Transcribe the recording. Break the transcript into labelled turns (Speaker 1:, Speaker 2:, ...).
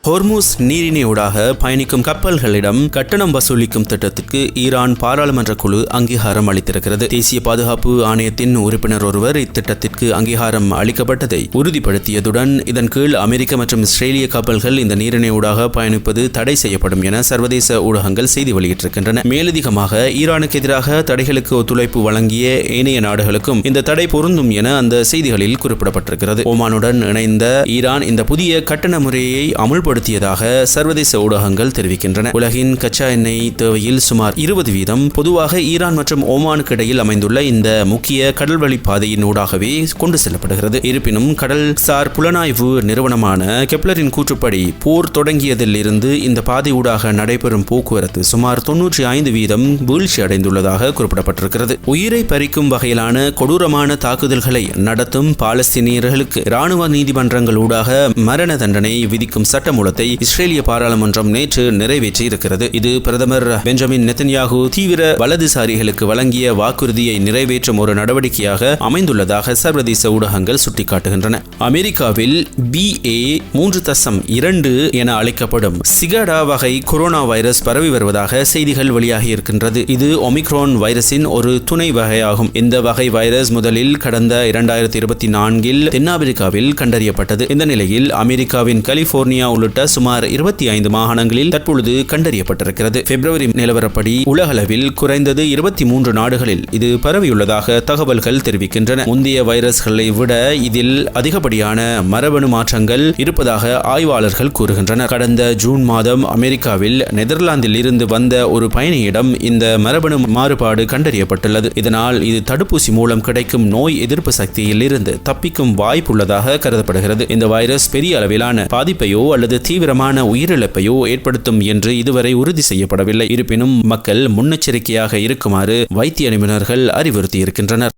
Speaker 1: Hormuz நீரிணையூடாக பயணிக்கும் கப்பல்களிடம் கட்டணம் வசூலிக்கும் திட்டத்திற்கு ஈரான் பாராளுமன்ற குழு அங்கீகாரம் அளித்திருக்கிறது. தேசிய பாதுகாப்பு ஆணையத்தின் உறுப்பினர் ஒருவர் இத்திட்டத்திற்கு அங்கீகாரம் அளிக்கப்பட்டதை உறுதிப்படுத்தியதுடன் இதன் கீழ் அமெரிக்க மற்றும் இஸ்ரேலிய கப்பல்கள் இந்த நீரிணையூடாக பயணிப்பது தடை செய்யப்படும் என சர்வதேச ஊடகங்கள் செய்தி வெளியிட்டிருக்கின்றன. மேலதிகமாக ஈரானுக்கு எதிராக தடைகளுக்கு ஒத்துழைப்பு வழங்கிய ஏனைய நாடுகளுக்கும் இந்த தடை பொருந்தும் என அந்த செய்திகளில் குறிப்பிடப்பட்டிருக்கிறது. ஓமானுடன் இணைந்த ஈரான் இந்த புதிய கட்டண முறையை அமுல்படுத்தியதாக சர்வதேச ஊடகங்கள் தெரிவிக்கின்றன. உலகின் கச்சா எண்ணெய் தேவையில் சுமார் 20% பொதுவாக ஈரான் மற்றும் ஓமானுக்கு இடையில் அமைந்துள்ள இந்த முக்கிய கடல்வழி பாதையின் ஊடாகவே கொண்டு செல்லப்படுகிறது. இருப்பினும் கடல் சார் புலனாய்வு நிறுவனமான கெப்லரின் கூற்றுப்படி போர் தொடங்கியதில் இருந்து இந்த பாதை ஊடாக நடைபெறும் போக்குவரத்து சுமார் 95% வீழ்ச்சி அடைந்துள்ளதாக குறிப்பிடப்பட்டிருக்கிறது. உயிரை பறிக்கும் வகையிலான கொடூரமான தாக்குதல்களை நடத்தும் பாலஸ்தீனியர்களுக்கு இராணுவ நீதிமன்றங்கள் ஊடாக மரண தண்டனை விதிக்கும் சட்டமூலத்தை இஸ்ரேலிய பாராளுமன்றம் நேற்று நிறைவேற்றி இருக்கிறது. இது பிரதமர் பெஞ்சமின் நெத்தன்யாகு தீவிர வலதுசாரிகளுக்கு வழங்கிய வாக்குறுதியை நிறைவேற்றும் ஒரு நடவடிக்கையாக அமைந்துள்ளதாக சர்வதேச ஊடகங்கள் சுட்டிக்காட்டுகின்றன. அமெரிக்காவில் BA.3.2 என அழைக்கப்படும் சிகடா வகை கொரோனா வைரஸ் பரவி வருவதாக செய்திகள் வெளியாகி இருக்கின்றது. இது ஒமிக்ரான் வைரஸின் ஒரு துணை வகையாகும். இந்த வகை வைரஸ் முதலில் கடந்த 2024 தென்னாப்பிரிக்காவில் கண்டறியப்பட்டது. இந்த நிலையில் அமெரிக்காவின் கலிபோர்னியா உள்ளிட்ட சுமார் 25 மாகாணங்களில் தற்பொழுது கண்டறியப்பட்டிருக்கிறது. பிப்ரவரி நிலவரப்படி உலகளவில் குறைந்தது 23 நாடுகளில் இது பரவியுள்ளதாக தகவல்கள் தெரிவிக்கின்றன. முந்தைய வைரஸ்களை விட இதில் அதிகப்படியான மரபணு மாற்றங்கள் இருப்பதாக ஆய்வாளர்கள் கூறுகின்றனர். கடந்த ஜூன் மாதம் அமெரிக்காவில் நெதர்லாந்தில் இருந்து வந்த ஒரு பயணியிடம் இந்த மரபணு மாறுபாடு கண்டறியப்பட்டுள்ளது. இதனால் இது தடுப்பூசி மூலம் கிடைக்கும் நோய் எதிர்ப்பு சக்தியில் இருந்து தப்பிக்கும் வாய்ப்புள்ளதாக கருதப்படுகிறது. இந்த வைரஸ் பெரிய அளவிலான பாதிப்பையோ அல்லது தீவிரமான உயிரிழப்பையோ ஏற்படுத்தும் என்று இதுவரை உறுதி செய்யப்படவில்லை. இருப்பினும் மக்கள் முன்னெச்சரிக்கையாக இருக்குமாறு வைத்திய நிபுணர்கள் அறிவுறுத்தியிருக்கின்றனர்.